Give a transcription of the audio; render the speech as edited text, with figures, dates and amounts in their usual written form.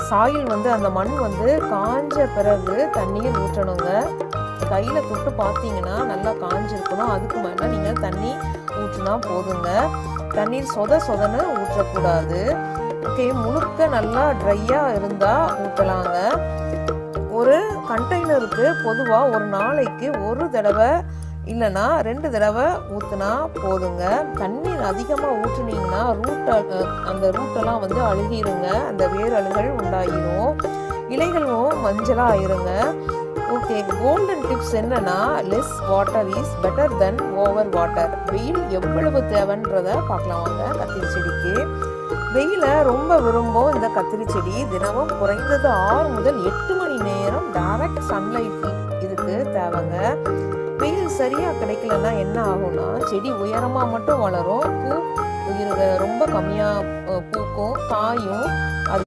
Soil வந்து அந்த மண் வந்து காஞ்ச பிறகு தண்ணீர் ஊற்றணுங்க. கையில் தொட்டு பார்த்தீங்கன்னா நல்லா காஞ்சிருக்கணும். அதுக்கு மேலே நீங்கள் தண்ணி ஊற்றினா போதுங்க. தண்ணீர் சொதன்னு ஊற்றக்கூடாது. ஓகே, முழுக்க நல்லா ட்ரையாக இருந்தால் ஊற்றலாங்க. ஒரு கண்டெய்னருக்கு பொதுவாக ஒரு நாளைக்கு ஒரு தடவை இல்லைன்னா 2 தடவை ஊற்றினா போதுங்க. தண்ணீர் அதிகமாக ஊற்றுனீங்கன்னா அந்த ரூட்டெல்லாம் வந்து அழுகிருங்க. அந்த வேர் அழுகல் உண்டாகிரும். இலைகளும் மஞ்சளாக ஆயிருங்க. ஓகே, கோல்டன் டிப்ஸ் என்னன்னா, less water is better then over water. வெயில் எவ்வளவு தேவைன்றத பார்க்கலாம் வாங்க. கத்திரி செடிக்கு வெயில ரொம்ப விரும்பும் இந்த கத்திரி செடி தினமும் குறைந்தது 6 முதல் 8 மணி நேரம் டைரக்ட் சன்லைட் இதுக்கு தேவைங்க. வெயில் சரியா கிடைக்கலன்னா என்ன ஆகும்னா, செடி உயரமா மட்டும் வளரும், பூ ரொம்ப கம்மியா பூக்கும், காயும்